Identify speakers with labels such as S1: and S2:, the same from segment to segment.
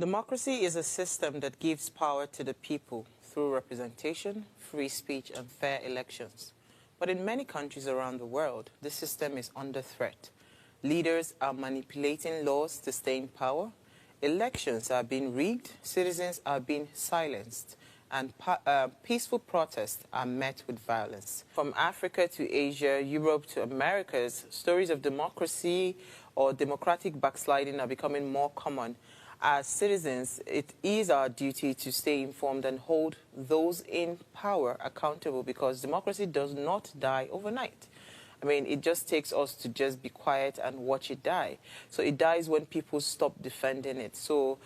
S1: Democracy is a system that gives power to the people through representation, free speech, and fair elections. But in many countries around the world, the system is under threat. Leaders are manipulating laws to stay in power, elections are being rigged, citizens are being silenced, and peaceful protests are met with violence. From Africa to Asia, Europe to Americas, stories of democracy or democratic backsliding are becoming more common. As citizens, it is our duty to stay informed and hold those in power accountable, because democracy does not die overnight. I mean, it just takes us to just be quiet and watch it die. So it dies when people stop defending it. So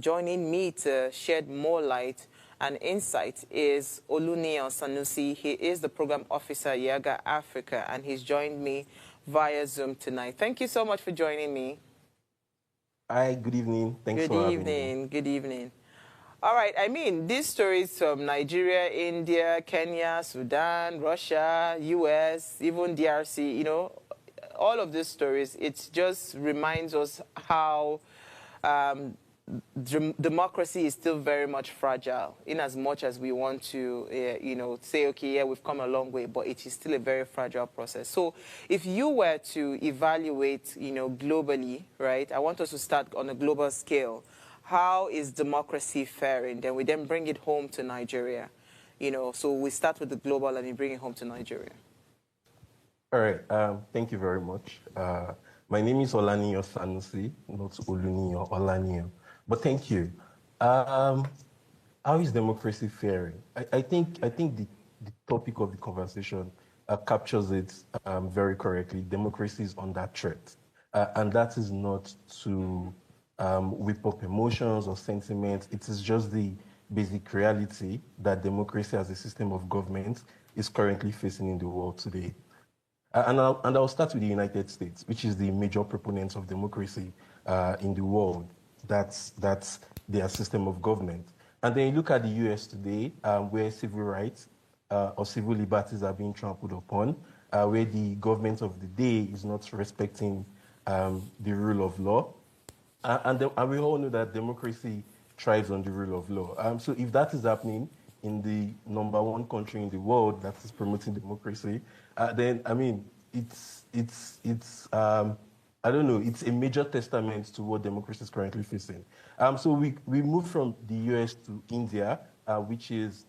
S1: joining me to shed more light and insight is Olaniyan Sanusi. He is the program officer, Yaga Africa, and he's joined me via Zoom tonight. Thank you so much for joining me.
S2: Hi, good evening. Thanks for having me.
S1: Good evening. Good evening. All right. I mean, these stories from Nigeria, India, Kenya, Sudan, Russia, US, even DRC, you know, all of these stories, it just reminds us how democracy is still very much fragile, in as much as we want to, you know, say, okay, yeah, we've come a long way, but it is still a very fragile process. So if you were to evaluate, you know, globally, right, I want us to start on a global scale. How is democracy faring? Then we then bring it home to Nigeria. You know, so we start with the global and we bring it home to Nigeria.
S2: All right. Thank you very much. My name is Olaniyan Sanusi, not Oluniyan, Olaniyan. But thank you. How is democracy faring? I think the topic of the conversation captures it very correctly. Democracy is under threat. And that is not to whip up emotions or sentiments. It is just the basic reality that democracy as a system of government is currently facing in the world today. And I'll start with the United States, which is the major proponent of democracy in the world. That's their system of government. And then you look at the US today, where civil rights or civil liberties are being trampled upon, where the government of the day is not respecting the rule of law. And we all know that democracy thrives on the rule of law. So if that is happening in the #1 country in the world that is promoting democracy, then I mean it's I don't know, it's a major testament to what democracy is currently facing. So we moved from the US to India, which has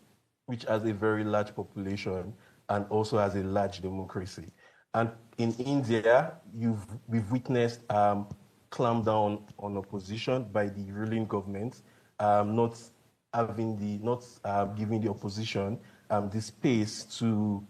S2: a very large population and also has a large democracy. And in India, we've witnessed clamp down on opposition by the ruling government, not giving the opposition the space to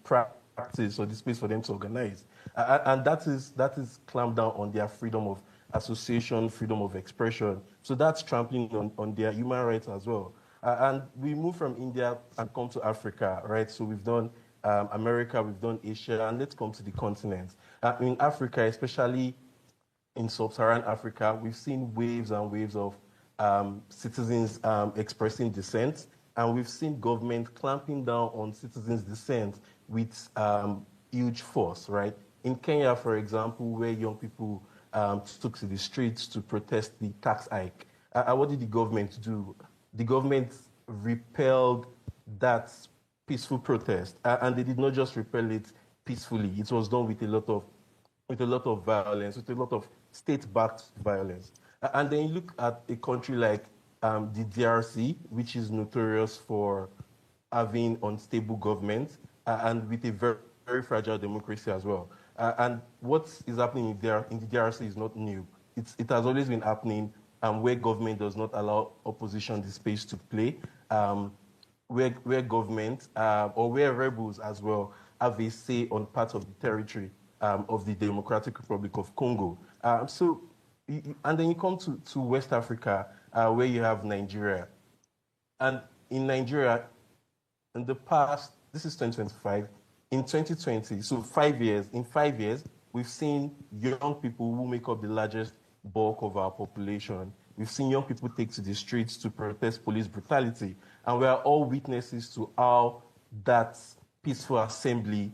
S2: practice, or the space for them to organize, and that is clamped down on their freedom of association, freedom of expression. So that's trampling on their human rights as well. And we move from India and come to Africa, right? So we've done America, we've done Asia, and let's come to the continent. In Africa, especially in sub-Saharan Africa, we've seen waves and waves of citizens expressing dissent, and we've seen government clamping down on citizens' dissent with huge force, right? In Kenya, for example, where young people took to the streets to protest the tax hike, what did the government do? The government repelled that peaceful protest, and they did not just repel it peacefully. It was done with a lot of violence, with a lot of state-backed violence. And then you look at a country like the DRC, which is notorious for having unstable government and with a very, very fragile democracy as well. And what is happening in the DRC is not new. It has always been happening where government does not allow opposition the space to play, where government or where rebels as well have a say on parts of the territory of the Democratic Republic of Congo. And then you come to West Africa, where you have Nigeria. And in Nigeria, in the past, this is 2025, in 2020, so 5 years, in 5 years, we've seen young people who make up the largest bulk of our population. We've seen young people take to the streets to protest police brutality. And we are all witnesses to how that peaceful assembly,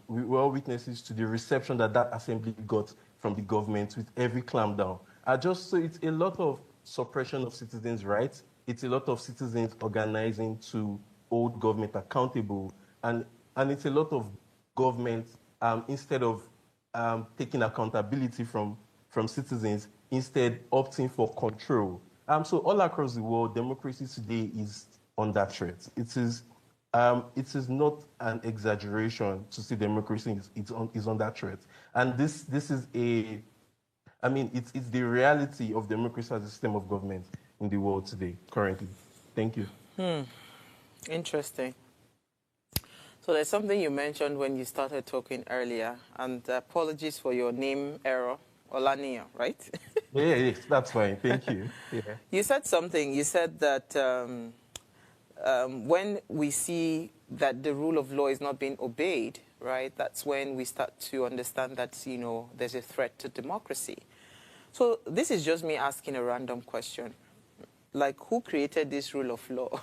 S2: we were all witnesses to the reception that assembly got from the government with every clampdown. Just so it's a lot of suppression of citizens' rights. It's a lot of citizens organizing to hold government accountable, and it's a lot of government instead of taking accountability from citizens, instead opting for control. So all across the world, democracy today is under threat. It is not an exaggeration to say democracy is under threat. And this is it's the reality of democracy as a system of government in the world today, currently. Thank you.
S1: Interesting. So there's something you mentioned when you started talking earlier, and apologies for your name error, Olaniyan, right?
S2: Yes, that's fine. Thank you. Yeah.
S1: You said something. You said that when we see that the rule of law is not being obeyed, right, that's when we start to understand that, there's a threat to democracy. So this is just me asking a random question. Like, who created this rule of law?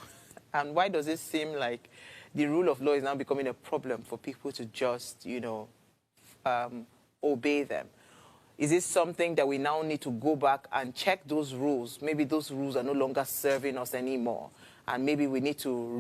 S1: And why does it seem like the rule of law is now becoming a problem for people to just, obey them? Is it something that we now need to go back and check those rules? Maybe those rules are no longer serving us anymore, and maybe we need to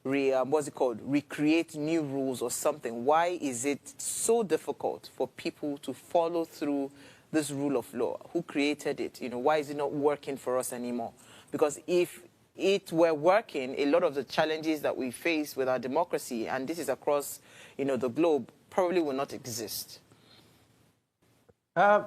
S1: recreate new rules or something. Why is it so difficult for people to follow through this rule of law? Who created it? Why is it not working for us anymore? Because if it were working, a lot of the challenges that we face with our democracy, and this is across, the globe, probably will not exist.
S2: I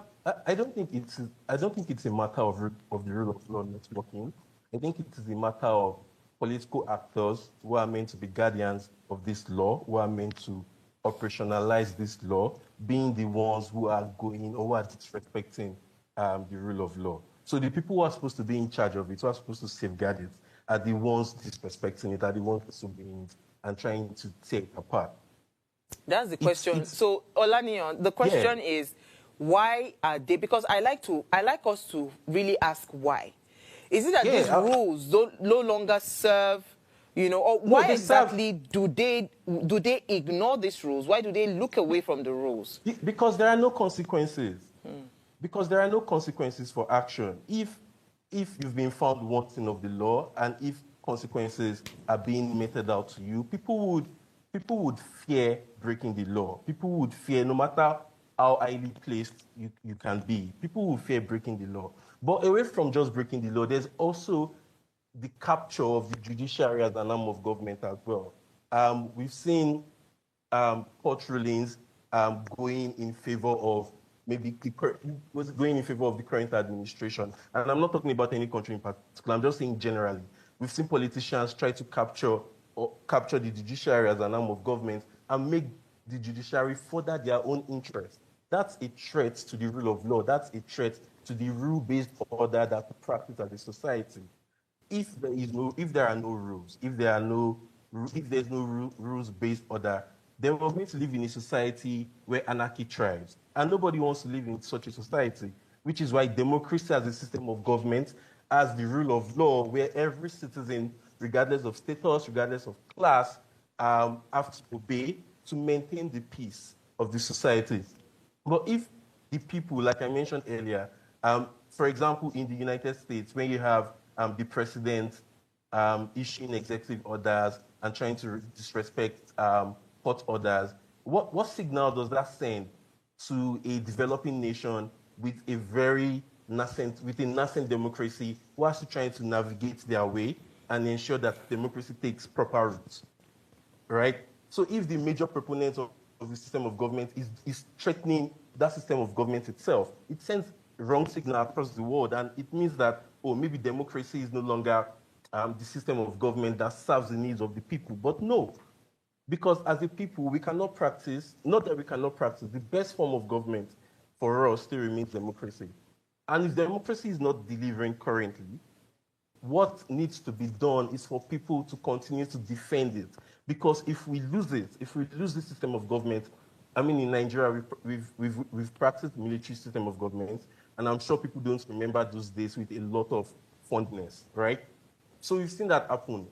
S2: don't think it's a matter of the rule of law not working. I think it is a matter of political actors who are meant to be guardians of this law, who are meant to operationalize this law, being the ones who are going or who are disrespecting the rule of law. So the people who are supposed to be in charge of it, who are supposed to safeguard it, are the ones disrespecting it, are the ones disobeying it and trying to tear it apart.
S1: That's the question. So, Olaniyan, the question is, why are they? Because I like us to really ask why. Is it that these rules no longer serve, or why exactly do they ignore these rules? Why do they look away from the rules?
S2: Because there are no consequences. Because there are no consequences for action. If you've been found wanting of the law, and if consequences are being meted out to you, people would fear breaking the law. People would fear, no matter how highly placed you can be, people will fear breaking the law. But away from just breaking the law, there's also the capture of the judiciary as an arm of government as well. We've seen court rulings going in favor of going in favor of the current administration. And I'm not talking about any country in particular, I'm just saying generally. We've seen politicians try to capture the judiciary as an arm of government and make the judiciary further their own interests. That's a threat to the rule of law. That's a threat to the rule-based order that we practice as a society. If there are no rules, if there's no rules-based order, then we're going to live in a society where anarchy thrives. And nobody wants to live in such a society, which is why democracy as a system of government, as the rule of law, where every citizen, regardless of status, regardless of class, have to obey to maintain the peace of the society. But if the people, like I mentioned earlier, for example, in the United States, when you have the president issuing executive orders and trying to disrespect court orders, what signal does that send to a developing nation with a nascent democracy who has to try to navigate their way and ensure that democracy takes proper roots, right? So if the major proponent of the system of government is threatening that system of government itself, it sends wrong signal across the world, and it means that, maybe democracy is no longer the system of government that serves the needs of the people. But no, because as a people, we cannot practice, not that we cannot practice, the best form of government for us still remains democracy. And if democracy is not delivering currently, what needs to be done is for people to continue to defend it. Because if we lose it, if we lose this system of government, in Nigeria, we've practiced military system of government, and I'm sure people don't remember those days with a lot of fondness, right? So we've seen that happen.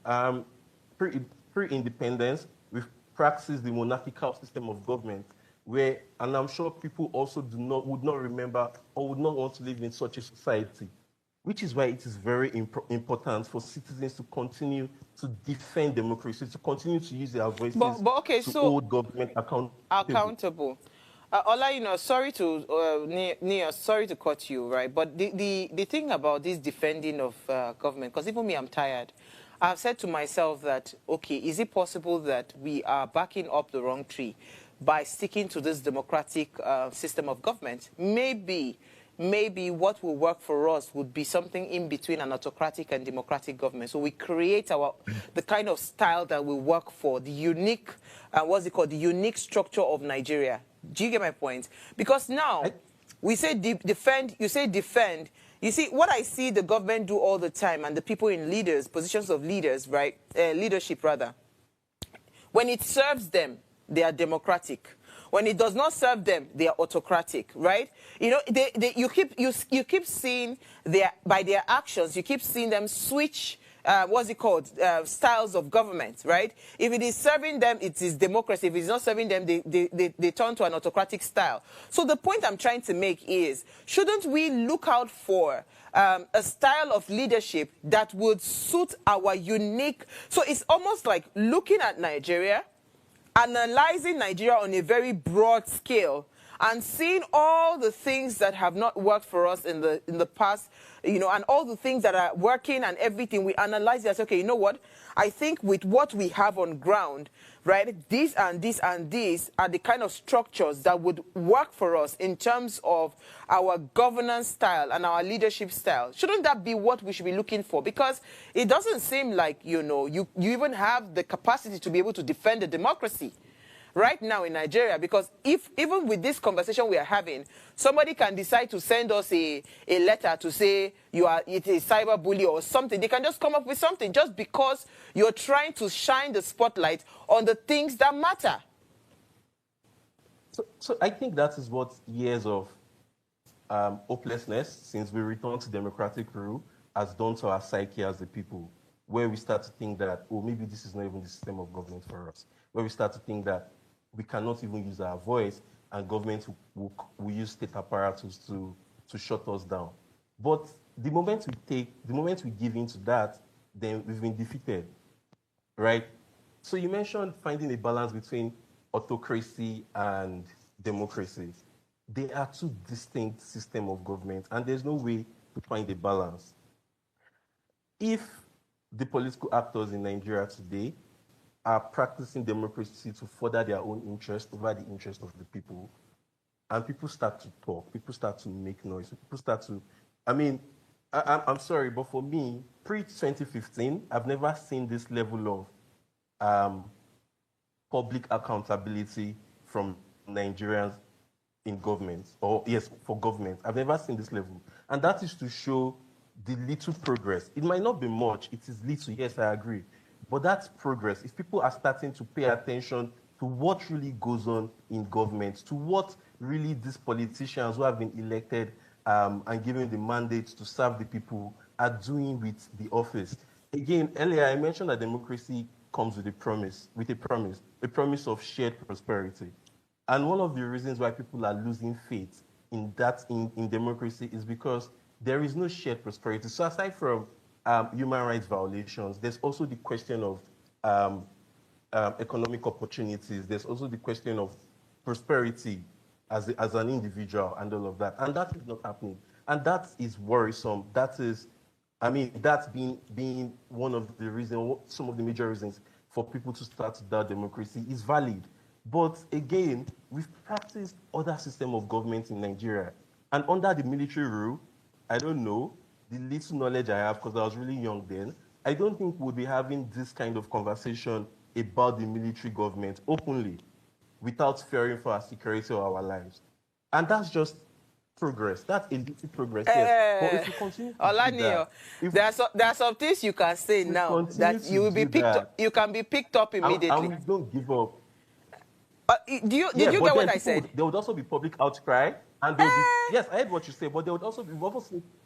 S2: Pre-independence, we've practiced the monarchical system of government. where, and I'm sure people also would not remember or would not want to live in such a society, which is why it is very important for citizens to continue to defend democracy, to continue to use their voices
S1: But okay,
S2: to
S1: so
S2: hold government accountable.
S1: accountable. Olaniyan, sorry to Nia, sorry to cut you, right? But the thing about this defending of government, because even me, I'm tired. I've said to myself that, okay, is it possible that we are backing up the wrong tree by sticking to this democratic system of government? Maybe what will work for us would be something in between an autocratic and democratic government. So we create the kind of style that will work for the unique, what's it called, the unique structure of Nigeria. Do you get my point? Because now, we say defend, you say defend. You see, what I see the government do all the time, and the people in positions of leaders, right, leadership rather, when it serves them, they are democratic. When it does not serve them, they are autocratic, right? You know, you keep seeing by their actions, you keep seeing them switch, what's it called, styles of government, right? If it is serving them, it is democracy. If it's not serving them, they turn to an autocratic style. So the point I'm trying to make is, shouldn't we look out for a style of leadership that would suit our unique... So it's almost like looking at Nigeria, analyzing Nigeria on a very broad scale and seeing all the things that have not worked for us in the past, you know, and all the things that are working and everything, we analyze it as, okay, you know what? I think with what we have on ground, right, this and this and this are the kind of structures that would work for us in terms of our governance style and our leadership style. Shouldn't that be what we should be looking for? Because it doesn't seem like, you know, you even have the capacity to be able to defend the democracy right now in Nigeria, because even with this conversation we are having, somebody can decide to send us a letter to say it's a cyberbully or something. They can just come up with something just because you're trying to shine the spotlight on the things that matter.
S2: So I think that is what years of hopelessness since we returned to democratic rule has done to our psyche as a people, where we start to think that, oh, maybe this is not even the system of government for us, where we start to think that we cannot even use our voice, and government will use state apparatus to shut us down. But the moment we give into that, then we've been defeated, right? So you mentioned finding a balance between autocracy and democracy. They are two distinct systems of government, and there's no way to find a balance. If the political actors in Nigeria today are practicing democracy to further their own interest over the interest of the people, and people start to talk, people start to make noise, people start to... I mean, I'm sorry, but for me, pre-2015, I've never seen this level of public accountability from Nigerians in government, or yes, for government. I've never seen this level. And that is to show the little progress. It might not be much, it is little, yes, I agree. But that's progress. If people are starting to pay attention to what really goes on in government, to what really these politicians who have been elected and given the mandate to serve the people are doing with the office. Again, earlier I mentioned that democracy comes with a promise of shared prosperity. And one of the reasons why people are losing faith in democracy is because there is no shared prosperity. So aside from human rights violations, there's also the question of economic opportunities. There's also the question of prosperity as an individual and all of that. And that is not happening. And that is worrisome. That is, I mean, that's being one of the reasons, some of the major reasons for people to start to doubt democracy is valid. But again, we've practiced other system of government in Nigeria. And under the military rule, I don't know, the little knowledge I have, because I was really young then, I don't think we'll be having this kind of conversation about the military government openly, without fearing for our security or our lives. And that's just progress. That's a little progress, yes. But if you continue to
S1: Olaniyan, there are some things you can say now that you will be picked up. You can be picked up immediately.
S2: And we don't give up.
S1: Did you get what I said?
S2: There would also be public outcry, and there would be, yes, I heard what you said, but there would also be,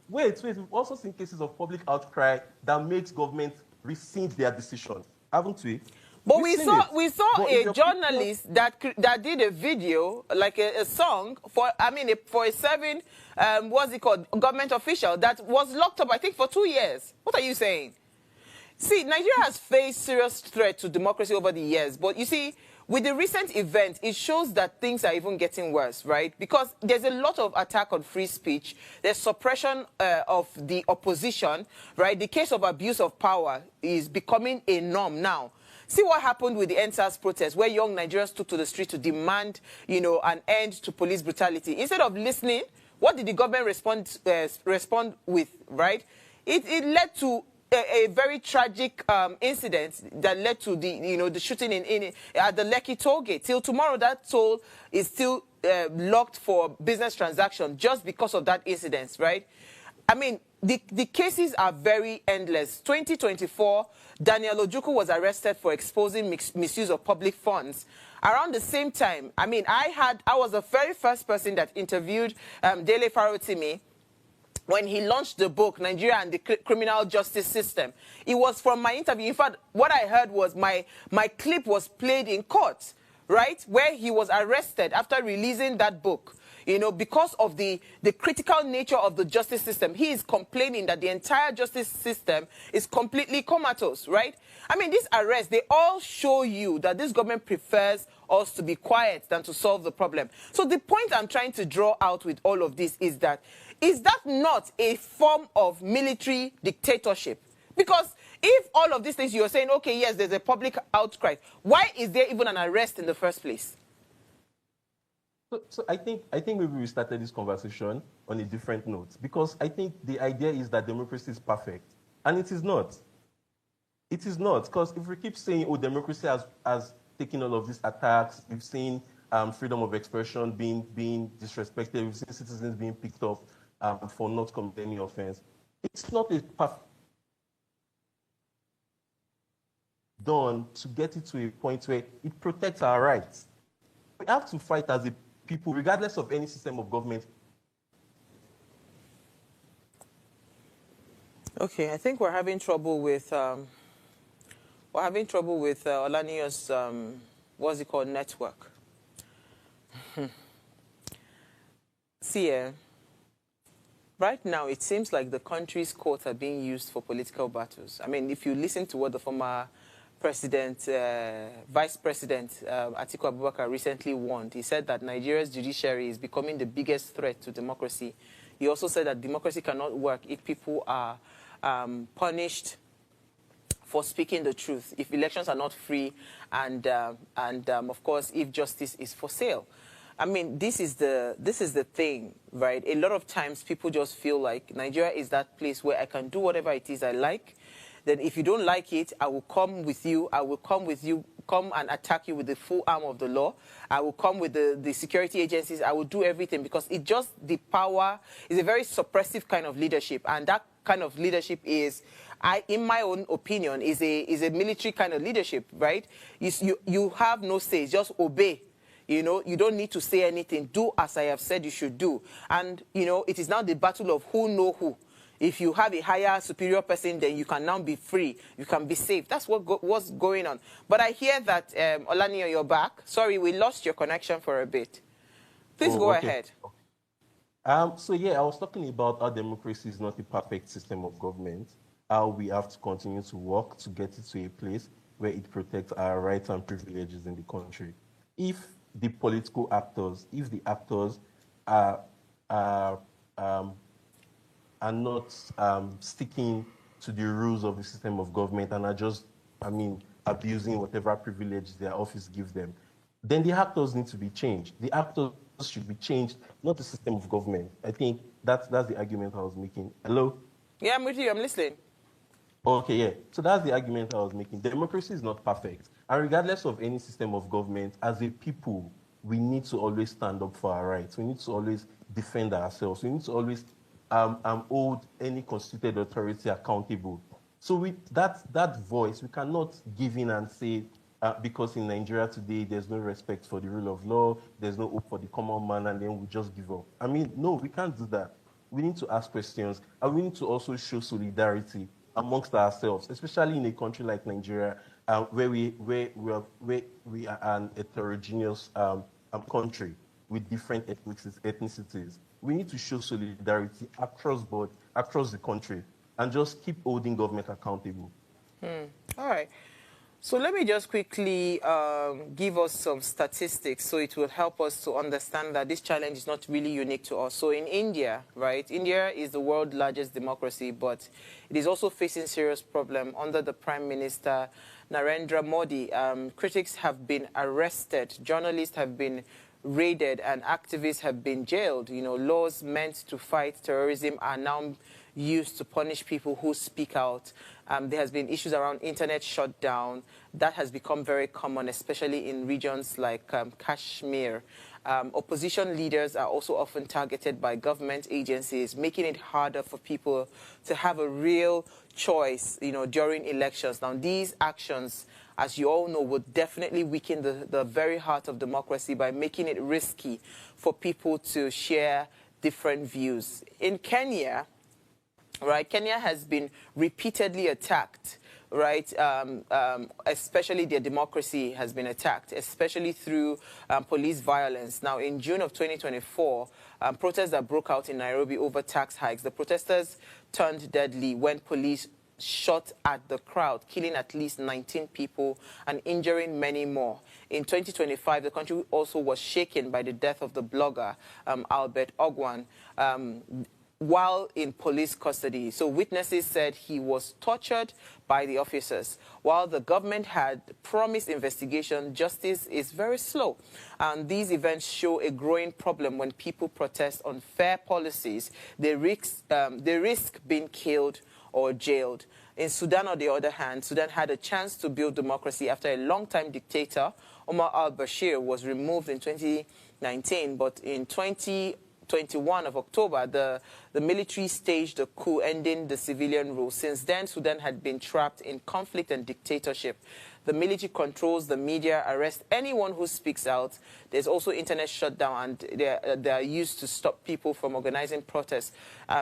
S2: we've also seen cases of public outcry that makes government rescind their decisions, haven't we?
S1: But
S2: We've
S1: we
S2: seen it.
S1: saw
S2: But if
S1: a
S2: you're
S1: journalist that did a video, like a song for, I mean, for a serving, what's it called, government official that was locked up, I think, for 2 years. What are you saying? See, Nigeria has faced serious threat to democracy over the years, but you see, with the recent event, it shows that things are even getting worse, right? Because there's a lot of attack on free speech. There's suppression of the opposition, right? The case of abuse of power is becoming a norm now. See what happened with the NSAS protest, where young Nigerians took to the street to demand, you know, an end to police brutality. Instead of listening, what did the government respond with, right? It led to a very tragic incident that led to the shooting at the Lekki toll gate. Till tomorrow, that toll is still locked for business transaction just because of that incident, right? I mean, the cases are very endless. 2024, Daniel Ojukwu was arrested for exposing misuse of public funds. Around the same time, I mean, I was the very first person that interviewed Dele Farotimi when he launched the book, Nigeria and the Criminal Justice System. It was from my interview. In fact, what I heard was my clip was played in court, right, where he was arrested after releasing that book. You know, because of the critical nature of the justice system, he is complaining that the entire justice system is completely comatose, right? I mean, these arrests, they all show you that this government prefers us to be quiet than to solve the problem. So the point I'm trying to draw out with all of this is that not a form of military dictatorship? Because if all of these things you're saying, okay, yes, there's a public outcry, why is there even an arrest in the first place?
S2: So I think maybe we started this conversation on a different note, because I think the idea is that democracy is perfect, and it is not. It is not, because if we keep saying, oh, democracy has taken all of these attacks, we've seen freedom of expression being disrespected, we've seen citizens being picked up for not committing any offense. It's not a perfect done to get it to a point where it protects our rights. We have to fight as a people, regardless of any system of government.
S1: Okay, I think we're having trouble with Olaniyan's what's it called, network. See, right now it seems like the country's courts are being used for political battles. I mean, if you listen to what the former President, Vice President Atiku Abubakar recently warned, he said that Nigeria's judiciary is becoming the biggest threat to democracy. He also said that democracy cannot work if people are punished for speaking the truth, if elections are not free, and of course, if justice is for sale. I mean, this is the thing, right? A lot of times people just feel like Nigeria is that place where I can do whatever it is I like. Then if you don't like it, I will come with you. I will come with you, come and attack you with the full arm of the law. I will come with the security agencies. I will do everything, because the power is a very suppressive kind of leadership. And that kind of leadership is, in my own opinion, is a military kind of leadership, right? You have no say, just obey. You know, you don't need to say anything. Do as I have said you should do. And, you know, it is now the battle of who know who. If you have a higher, superior person, then you can now be free. You can be safe. That's what's going on. But I hear that, Olaniyan, you're back. Sorry, we lost your connection for a bit. Please go ahead.
S2: So, yeah, I was talking about how democracy is not a perfect system of government, how we have to continue to work to get it to a place where it protects our rights and privileges in the country. If the political actors, if the actors are not sticking to the rules of the system of government and are just, abusing whatever privilege their office gives them, then the actors need to be changed. The actors should be changed, not the system of government. I think that's the argument I was making. Hello?
S1: Yeah, I'm with you. I'm listening.
S2: Okay, yeah. So that's the argument I was making. Democracy is not perfect. And regardless of any system of government, as a people, we need to always stand up for our rights. We need to always defend ourselves. We need to always hold any constituted authority accountable. So with that voice, we cannot give in and say, because in Nigeria today, there's no respect for the rule of law, there's no hope for the common man, and then we just give up. I mean, no, we can't do that. We need to ask questions, and we need to also show solidarity amongst ourselves, especially in a country like Nigeria where we are an heterogeneous country with different ethnicities. We need to show solidarity across the country, and just keep holding government accountable.
S1: All right. So let me just quickly give us some statistics so it will help us to understand that this challenge is not really unique to us. So in India, right, India is the world's largest democracy, but it is also facing serious problem under the Prime Minister Narendra Modi. Critics have been arrested, journalists have been raided, and activists have been jailed. You know, laws meant to fight terrorism are now used to punish people who speak out. There has been issues around internet shutdown. That has become very common, especially in regions like Kashmir. Opposition leaders are also often targeted by government agencies, making it harder for people to have a real choice, you know, during elections. Now, these actions, as you all know, would definitely weaken the very heart of democracy by making it risky for people to share different views. In Kenya, right, Kenya has been repeatedly attacked, right? Especially their democracy has been attacked, especially through police violence. Now, in June of 2024, protests that broke out in Nairobi over tax hikes. The protesters turned deadly when police shot at the crowd, killing at least 19 people and injuring many more. In 2025, the country also was shaken by the death of the blogger, Albert Ogwan, while in police custody. So witnesses said he was tortured by the officers. While the government had promised investigation, justice is very slow. And these events show a growing problem when people protest unfair policies. They risk being killed or jailed. In Sudan, on the other hand, Sudan had a chance to build democracy after a long-time dictator, Omar al-Bashir, was removed in 2019, but in 21 of October, the military staged a coup ending the civilian rule. Since then, Sudan had been trapped in conflict and dictatorship. The military controls the media, arrests anyone who speaks out. There's also internet shutdown, and they are used to stop people from organizing protests.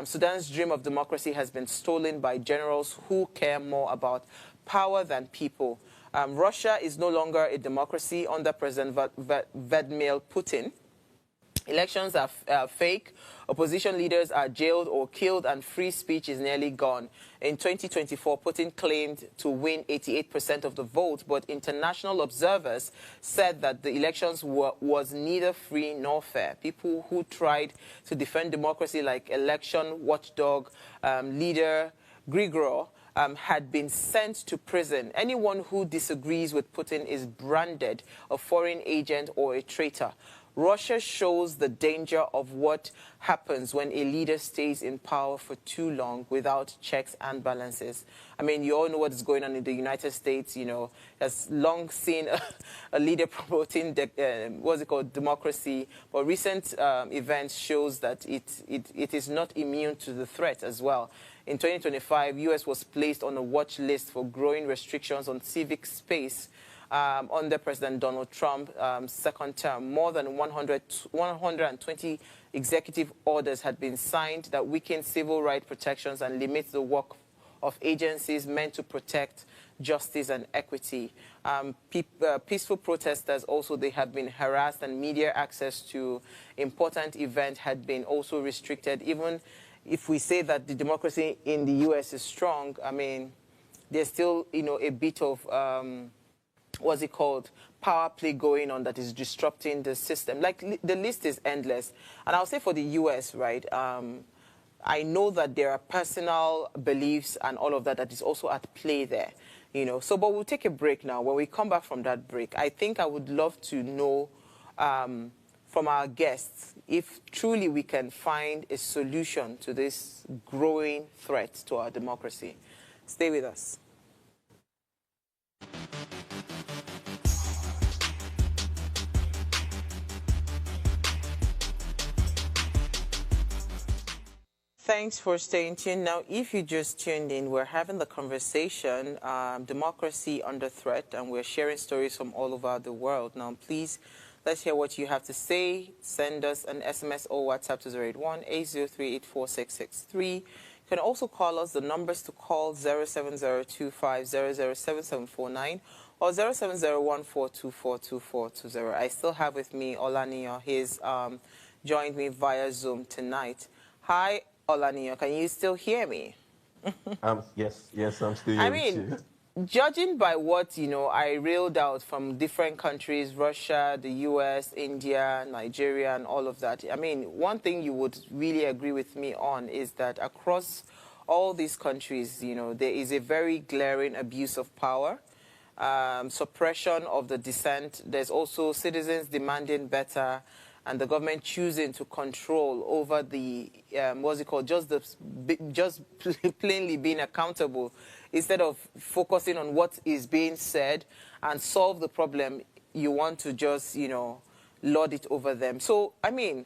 S1: Sudan's dream of democracy has been stolen by generals who care more about power than people. Russia is no longer a democracy under President Vladimir Putin. Elections are fake, opposition leaders are jailed or killed, and free speech is nearly gone. In 2024, Putin claimed to win 88% of the vote, but international observers said that the elections was neither free nor fair. People who tried to defend democracy, like election watchdog leader Grigor, had been sent to prison. Anyone who disagrees with Putin is branded a foreign agent or a traitor. Russia shows the danger of what happens when a leader stays in power for too long without checks and balances. I mean, you all know what is going on in the United States. You know, has long seen a leader promoting democracy, but recent events shows that it is not immune to the threat as well. In 2025, U.S. was placed on a watch list for growing restrictions on civic space under President Donald Trump's second term. More than 120 executive orders had been signed that weaken civil rights protections and limit the work of agencies meant to protect justice and equity. Peaceful protesters also, they have been harassed, and media access to important events had been also restricted. Even if we say that the democracy in the U.S. is strong, I mean, there's still, you know, a bit of what's it called, power play going on that is disrupting the system. Like, the list is endless. And I'll say for the U.S., right, I know that there are personal beliefs and all of that that is also at play there, you know. So, but we'll take a break now. When we come back from that break, I think I would love to know from our guests if truly we can find a solution to this growing threat to our democracy. Stay with us. Thanks for staying tuned. Now, if you just tuned in, we're having the conversation, democracy under threat, and we're sharing stories from all over the world. Now, please, let's hear what you have to say. Send us an SMS or WhatsApp to 081-803-84663. You can also call us. The numbers to call 07025007749 or 07014242420. I still have with me Olaniyan. He's joined me via Zoom tonight. Hi, Olaniyan. Can you still hear me?
S2: Yes, I'm still
S1: I
S2: here with
S1: mean,
S2: you.
S1: judging by what, I reeled out from different countries, Russia, the US, India, Nigeria, and all of that, I mean, one thing you would really agree with me on is that across all these countries, there is a very glaring abuse of power, suppression of the dissent. There's also citizens demanding better, and the government choosing to control over the, what's it called, just plainly being accountable instead of focusing on what is being said and solve the problem. You want to just, lord it over them. So, I mean,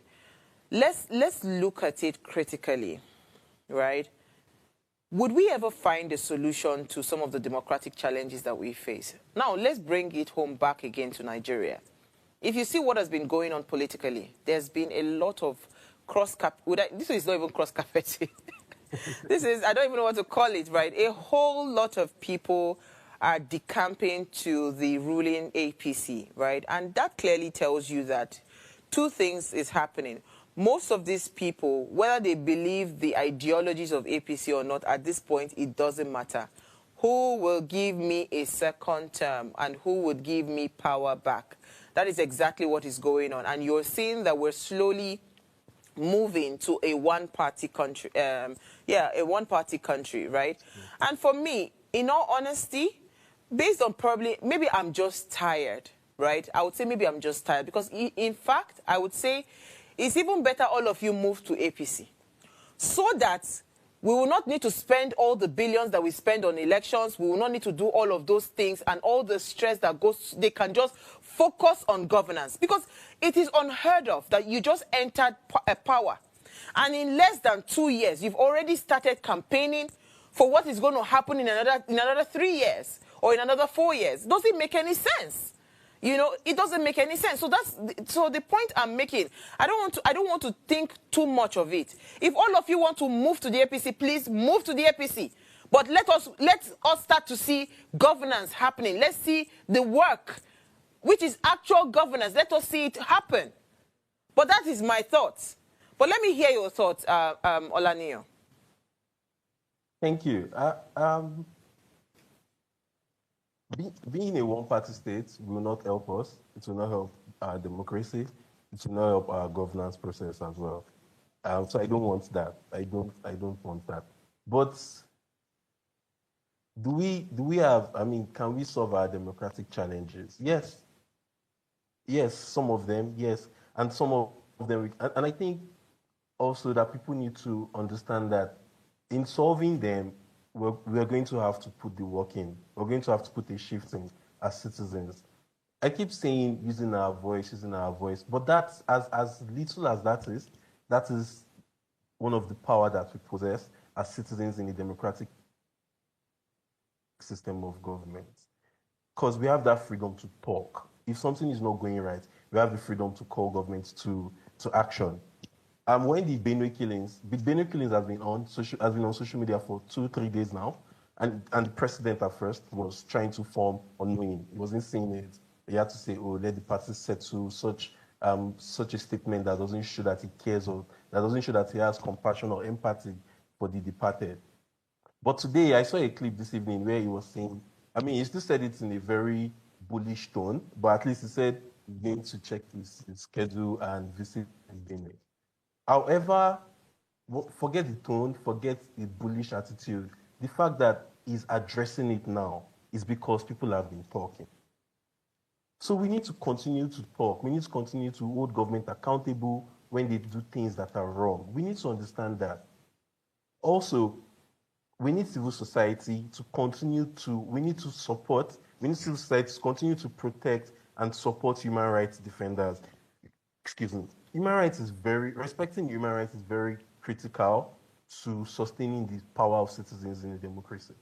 S1: let's look at it critically, right? Would we ever find a solution to some of the democratic challenges that we face? Now, let's bring it home back again to Nigeria. If you see what has been going on politically, there's been a lot of this is not even cross-carpeting. This is, I don't even know what to call it, right? A whole lot of people are decamping to the ruling APC, right? And that clearly tells you that two things is happening. Most of these people, whether they believe the ideologies of APC or not, at this point, it doesn't matter. Who will give me a second term and who would give me power back? That is exactly what is going on. And you're seeing that we're slowly moving to a one-party country. A one-party country, right? And for me, in all honesty, based on probably, maybe I'm just tired, right? I would say maybe I'm just tired because, in fact, I would say it's even better all of you move to APC so that we will not need to spend all the billions that we spend on elections. We will not need to do all of those things and all the stress that goes. They can just focus on governance because it is unheard of that you just entered power. And in less than 2 years, you've already started campaigning for what is going to happen in another 3 years or in another 4 years. Does it make any sense? It doesn't make any sense. So the point I'm making, I don't want to think too much of it. If all of you want to move to the APC, please move to the APC. But let us start to see governance happening. Let's see the work, which is actual governance. Let us see it happen. But that is my thoughts. But let me hear your thoughts, Olaniyan.
S2: Thank you. Being a one-party state will not help us. It will not help our democracy. It will not help our governance process as well. So I don't want that. I don't want that. But do we have? I mean, can we solve our democratic challenges? Yes. Yes, some of them. Yes, and some of them. And I think also that people need to understand that in solving them, we're going to have to put the work in. We're going to have to put a shift in as citizens. I keep saying using our voice, but that's as little as that is one of the power that we possess as citizens in a democratic system of government. Because we have that freedom to talk. If something is not going right, we have the freedom to call government to action. When the Benue killings has been on social media for 2-3 days now, and the president at first was trying to form unknowing. He wasn't saying it. He had to say, "Oh, let the party settle." Such a statement that doesn't show that he cares or that doesn't show that he has compassion or empathy for the departed. But today I saw a clip this evening where he was saying, I mean, he still said it in a very bullish tone, but at least he said he's going to check his schedule and visit Benue. However, forget the tone, forget the bullish attitude. The fact that he's addressing it now is because people have been talking. So we need to continue to talk. We need to continue to hold government accountable when they do things that are wrong. We need to understand that. Also, we need civil society to continue to, we need civil society to continue to protect and support human rights defenders. Excuse me. Respecting human rights is very critical to sustaining the power of citizens in a democracy.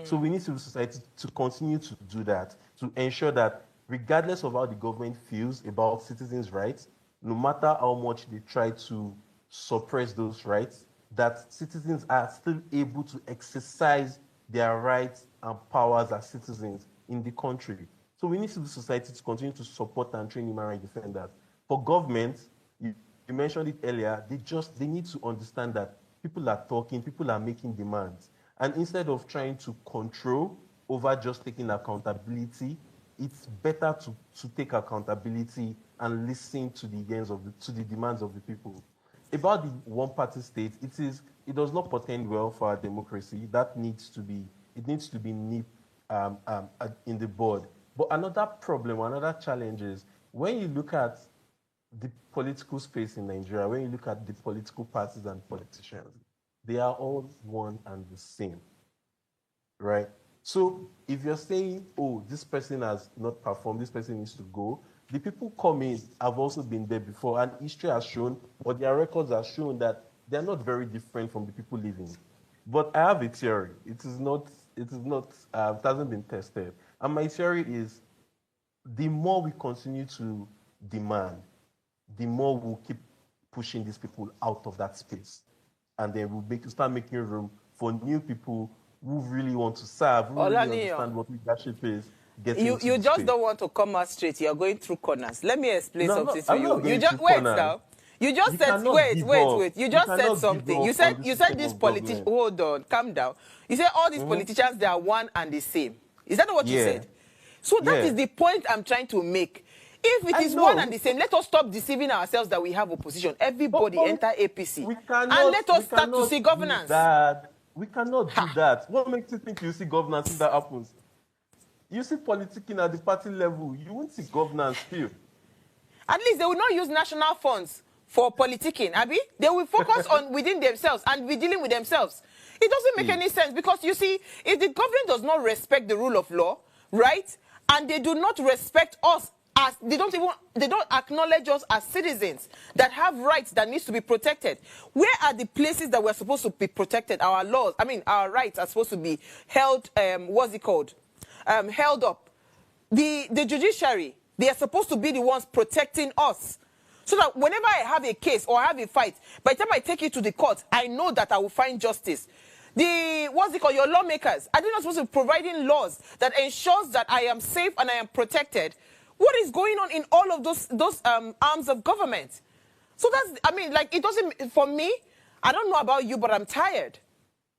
S2: So we need civil society to continue to do that, to ensure that regardless of how the government feels about citizens' rights, no matter how much they try to suppress those rights, that citizens are still able to exercise their rights and powers as citizens in the country. So we need civil society to continue to support and train human rights defenders. For government, you mentioned it earlier, they need to understand that people are talking, people are making demands. And instead of trying to control over just taking accountability, it's better to take accountability and listen to the demands of the people. About the one-party state, it does not portend well for our democracy. It needs to be nipped in the bud. But another problem, another challenge is when you look at the political space in Nigeria, when you look at the political parties and politicians, they are all one and the same, right? So if you're saying, oh, this person has not performed, this person needs to go, the people coming have also been there before, and history has shown, or their records have shown that they're not very different from the people living. But I have a theory. It hasn't been tested. And my theory is, the more we continue to demand, the more we'll keep pushing these people out of that space. And then we'll start making room for new people who really want to serve, who really understand what leadership is.
S1: You just don't want to come out straight. You're going through corners. Let me explain something to you. You just wait now. You just said wait. You just said something. You said these politicians. Hold on, calm down. You said all these politicians, they are one and the same. Is that what you said? So that is the point I'm trying to make. If it is one and the same, let us stop deceiving ourselves that we have opposition. Everybody enter APC. And let us start to see governance.
S2: We cannot do that. What makes you think you see governance if that happens? You see politicking at the party level, you won't see governance still.
S1: At least they will not use national funds for politicking, Abi. They will focus on within themselves and be dealing with themselves. It doesn't make any sense because, you see, if the government does not respect the rule of law, right, and they do not respect us, as they don't acknowledge us as citizens that have rights that needs to be protected. Where are the places that we're supposed to be protected? Our laws, our rights are supposed to be held, held up. The judiciary, they are supposed to be the ones protecting us. So that whenever I have a case or I have a fight, by the time I take it to the court, I know that I will find justice. Your lawmakers, are they not supposed to be providing laws that ensures that I am safe and I am protected? What is going on in all of those arms of government? So that's, it doesn't, for me, I don't know about you, but I'm tired.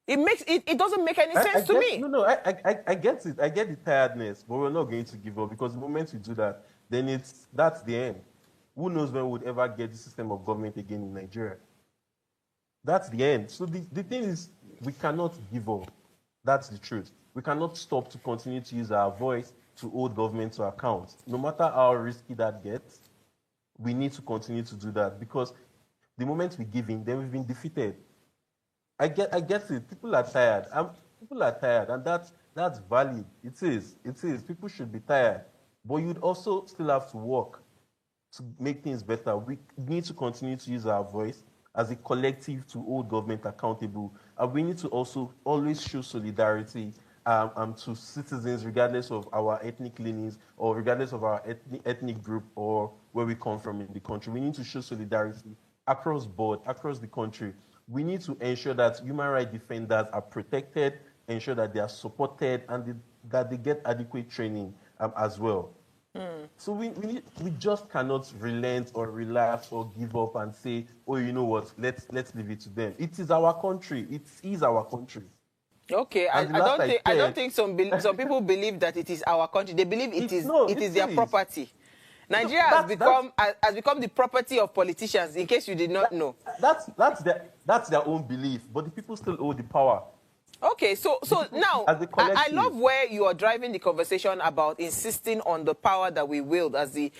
S1: It doesn't make any sense to me.
S2: No, I get it. I get the tiredness, but we're not going to give up because the moment we do that, then that's the end. Who knows when we'll ever get the system of government again in Nigeria? That's the end. So the thing is, we cannot give up. That's the truth. We cannot stop to continue to use our voice to hold government to account. No matter how risky that gets, we need to continue to do that because the moment we give in, then we've been defeated. I get it. People are tired. And that's valid. It is. People should be tired. But you'd also still have to work to make things better. We need to continue to use our voice as a collective to hold government accountable. And we need to also always show solidarity to citizens, regardless of our ethnic leanings or regardless of our ethnic group or where we come from in the country. We need to show solidarity across board, across the country. We need to ensure that human rights defenders are protected, ensure that they are supported, and that they get adequate training as well. So we just cannot relent or relax or give up and say, oh, you know what, let's leave it to them. It is our country. It is our country.
S1: Okay, I don't think some people believe that it is our country. They believe it is their property. Nigeria has become the property of politicians, in case you did not know.
S2: That's their own belief, but the people still hold the power.
S1: Okay, so now, I love where you are driving the conversation about insisting on the power that we wield as we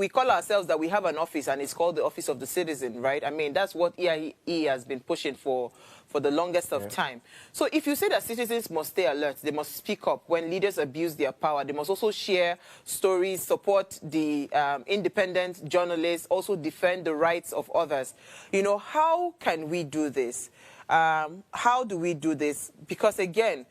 S1: call ourselves that we have an office and it's called the Office of the Citizen, right? That's what EiE has been pushing for the longest of time. So if you say that citizens must stay alert, they must speak up when leaders abuse their power, they must also share stories, support the independent journalists, also defend the rights of others. How can we do this? How do we do this? Because again,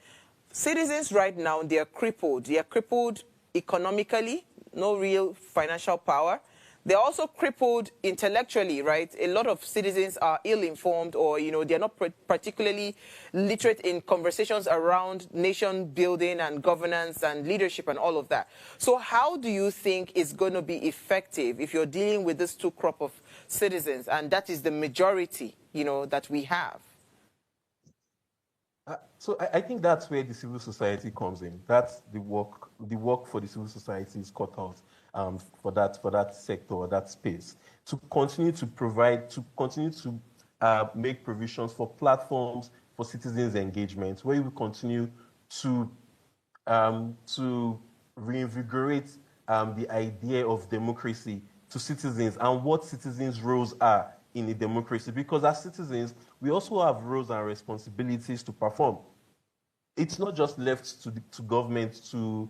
S1: citizens right now, they are crippled. They are crippled economically, no real financial power. They're also crippled intellectually, right? A lot of citizens are ill-informed, or, they're not particularly literate in conversations around nation building and governance and leadership and all of that. So how do you think it's going to be effective if you're dealing with this two crop of citizens, and that is the majority, that we have?
S2: So I think that's where the civil society comes in. That's the work. The work for the civil society is cut out for that sector, that space, to continue to provide, to continue to make provisions for platforms for citizens' engagement, where we continue to reinvigorate the idea of democracy to citizens and what citizens' roles are in a democracy. Because as citizens, we also have roles and responsibilities to perform. It's not just left to government to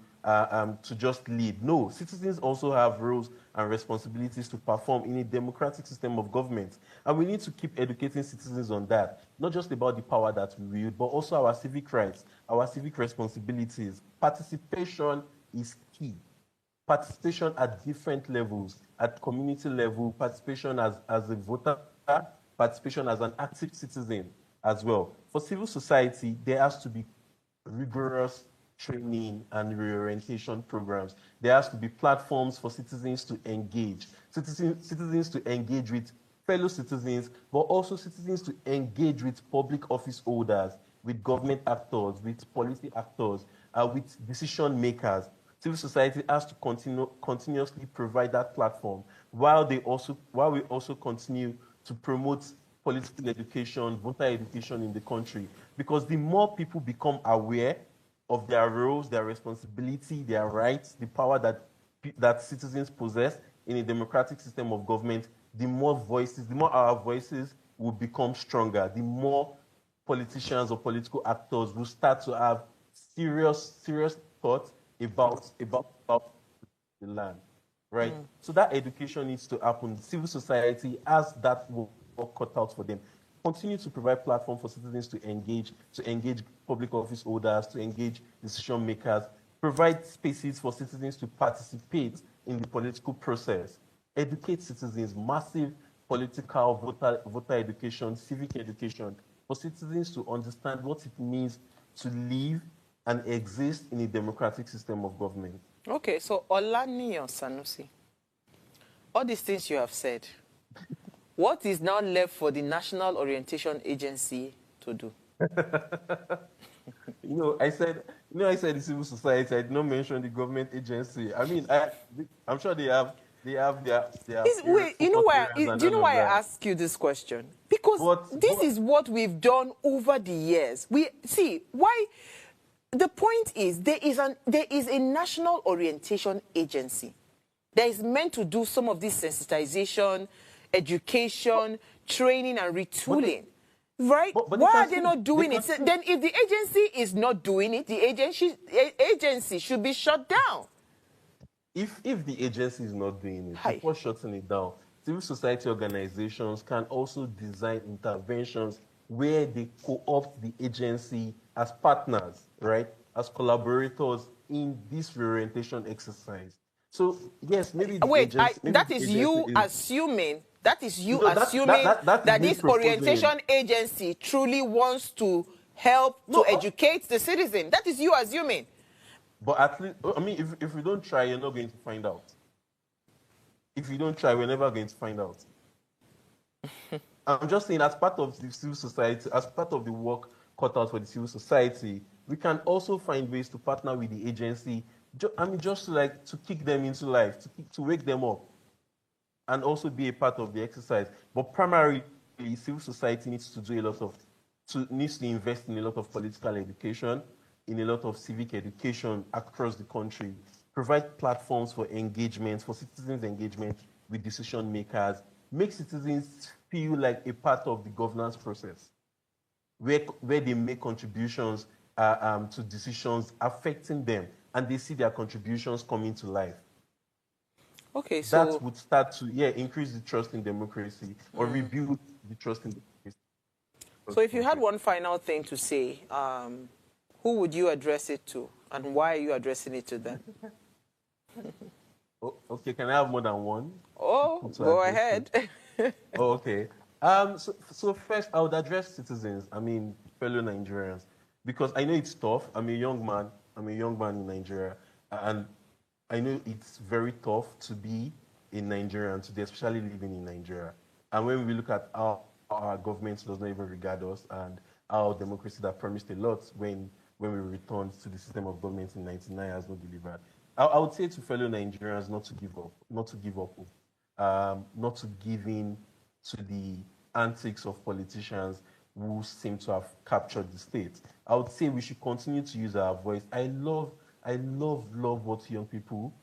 S2: just lead. No, citizens also have roles and responsibilities to perform in a democratic system of government. And we need to keep educating citizens on that, not just about the power that we wield, but also our civic rights, our civic responsibilities. Participation is key. Participation at different levels, at community level, participation as a voter, participation as an active citizen as well. For civil society, there has to be rigorous training and reorientation programs. There has to be platforms for citizens to engage, citizens to engage with fellow citizens, but also citizens to engage with public office holders, with government actors, with policy actors, with decision makers. Civil society has to continuously provide that platform while we also continue to promote political education, voter education in the country. Because the more people become aware of their roles, their responsibility, their rights, the power that citizens possess in a democratic system of government, the more our voices will become stronger, the more politicians or political actors will start to have serious thoughts about the land, right? So that education needs to happen. Civil society has that work cut out for them. Continue to provide platform for citizens to engage public office holders, to engage decision makers, provide spaces for citizens to participate in the political process, educate citizens, massive political voter education, civic education, for citizens to understand what it means to live and exist in a democratic system of government.
S1: Okay, so Olaniyan, Sanusi, all these things you have said, what is now left for the National Orientation Agency to do?
S2: I said the civil society. I did not mention the government agency. I mean, I'm sure they have their.
S1: Wait, do you know why I ask you this question? Because this is what we've done over the years. We see why. The point is there is a National Orientation Agency that is meant to do some of this sensitization, education, training, and retooling. Right? Why are they not doing it? Then if the agency is not doing it, the agency should be shut down.
S2: If the agency is not doing it, before shutting it down, civil society organizations can also design interventions where they co-opt the agency as partners, right? As collaborators in this reorientation exercise. So yes, maybe the agency,
S1: that is you assuming that this orientation agency truly wants to help to educate the citizen. That is you assuming.
S2: But at least, I mean, if we don't try, you're not going to find out. If you don't try, we're never going to find out. I'm just saying, as part of the civil society, as part of the work cut out for the civil society, we can also find ways to partner with the agency. Just to kick them into life, to wake them up, and also be a part of the exercise. But primarily, civil society needs to invest in a lot of political education, in a lot of civic education across the country, provide platforms for engagement, for citizens' engagement with decision makers, make citizens feel like a part of the governance process, where they make contributions to decisions affecting them, and they see their contributions coming to life.
S1: Okay, so
S2: that would start to increase the trust in democracy, or rebuild the trust in democracy.
S1: So if you had one final thing to say, who would you address it to, and why are you addressing it to them?
S2: Okay, can I have more than one?
S1: Oh,
S2: To
S1: go
S2: address it?
S1: ahead.
S2: Oh, okay. So first, I would address citizens. I mean, fellow Nigerians, because I know it's tough. I'm a young man. I'm a young man in Nigeria, and I know it's very tough to be in Nigeria and today, especially living in Nigeria. And when we look at how our government does not even regard us and our democracy that promised a lot when we returned to the system of government in '99 has not delivered. I would say to fellow Nigerians not to give up, not to give up hope, not to give in to the antics of politicians who seem to have captured the state. I would say we should continue to use our voice. I love what young people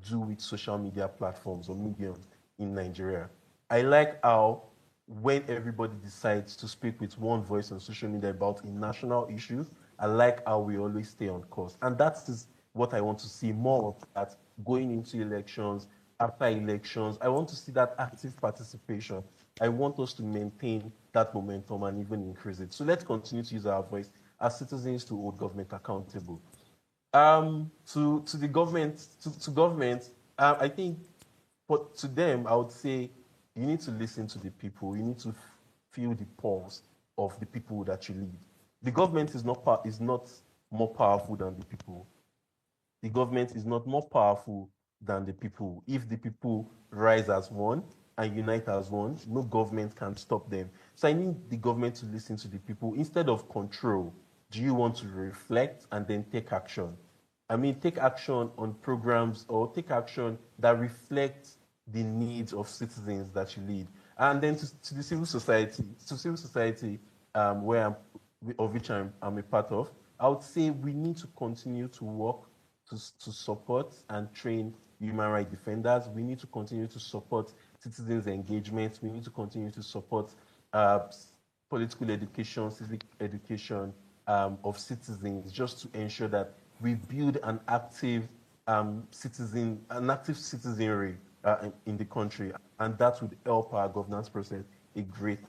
S2: do with social media platforms or mediums in Nigeria. I like how when everybody decides to speak with one voice on social media about a national issue, I like how we always stay on course. And that is what I want to see more of that going into elections, after elections. I want to see that active participation. I want us to maintain that momentum and even increase it. So let's continue to use our voice as citizens to hold government accountable. To the government, to government, I think, but to them, I would say you need to listen to the people. You need to feel the pulse of the people that you lead. The government is not more powerful than the people. The government is not more powerful than the people. If the people rise as one and unite as one, no government can stop them. So I need the government to listen to the people. Instead of control, do you want to reflect and then take action? I mean, take action on programs or take action that reflects the needs of citizens that you lead. And then to the civil society where of which I'm a part of, I would say we need to continue to work to support and train human rights defenders. We need to continue to support citizens' engagement. We need to continue to support political education, civic education of citizens, just to ensure that we build an active citizenry in the country, and that would help our governance process a great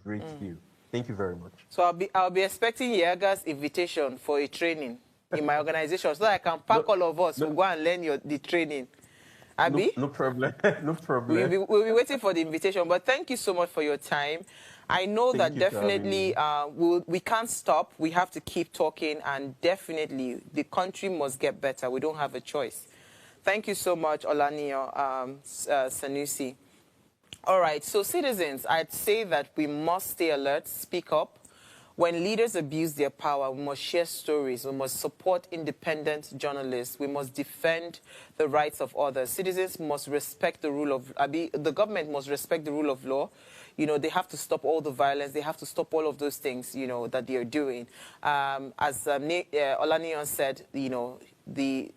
S2: deal. Thank you very much.
S1: So I'll be expecting Yaga's invitation for a training in my organization so that I can pack all of us to go and learn the training. Abi?
S2: No problem. No problem.
S1: We'll be waiting for the invitation, but thank you so much for your time. I know that definitely we can't stop. We have to keep talking, and definitely the country must get better. We don't have a choice. Thank you so much, Olaniyan, Sanusi. All right, so citizens, I'd say that we must stay alert, speak up. When leaders abuse their power, we must share stories. We must support independent journalists. We must defend the rights of others. Citizens must respect the rule of... the government must respect the rule of law. You know, they have to stop all the violence. They have to stop all of those things, you know, that they are doing. As Olaniyan said, you know, the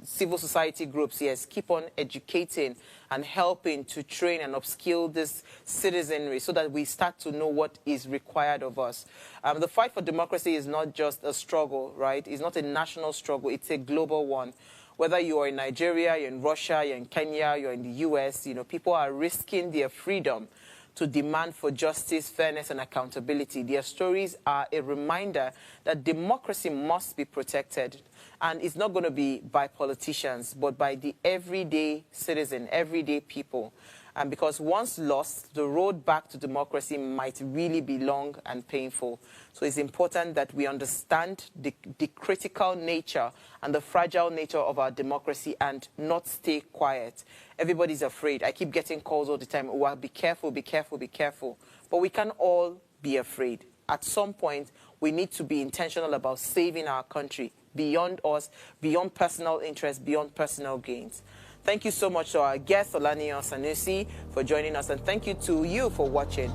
S1: civil society groups, yes, keep on educating and helping to train and upskill this citizenry so that we start to know what is required of us. The fight for democracy is not just a struggle, right? It's not a national struggle. It's a global one. Whether you are in Nigeria, you're in Russia, you're in Kenya, you're in the US, you know, people are risking their freedom to demand for justice, fairness, and accountability. Their stories are a reminder that democracy must be protected. And it's not going to be by politicians, but by the everyday citizen, everyday people. And because once lost, the road back to democracy might really be long and painful. So it's important that we understand the critical nature and the fragile nature of our democracy and not stay quiet. Everybody's afraid. I keep getting calls all the time. Oh, well, be careful, be careful, be careful. But we can all be afraid. At some point, we need to be intentional about saving our country beyond us, beyond personal interest, beyond personal gains. Thank you so much to our guest, Olaniyan Sanusi, for joining us, and thank you to you for watching.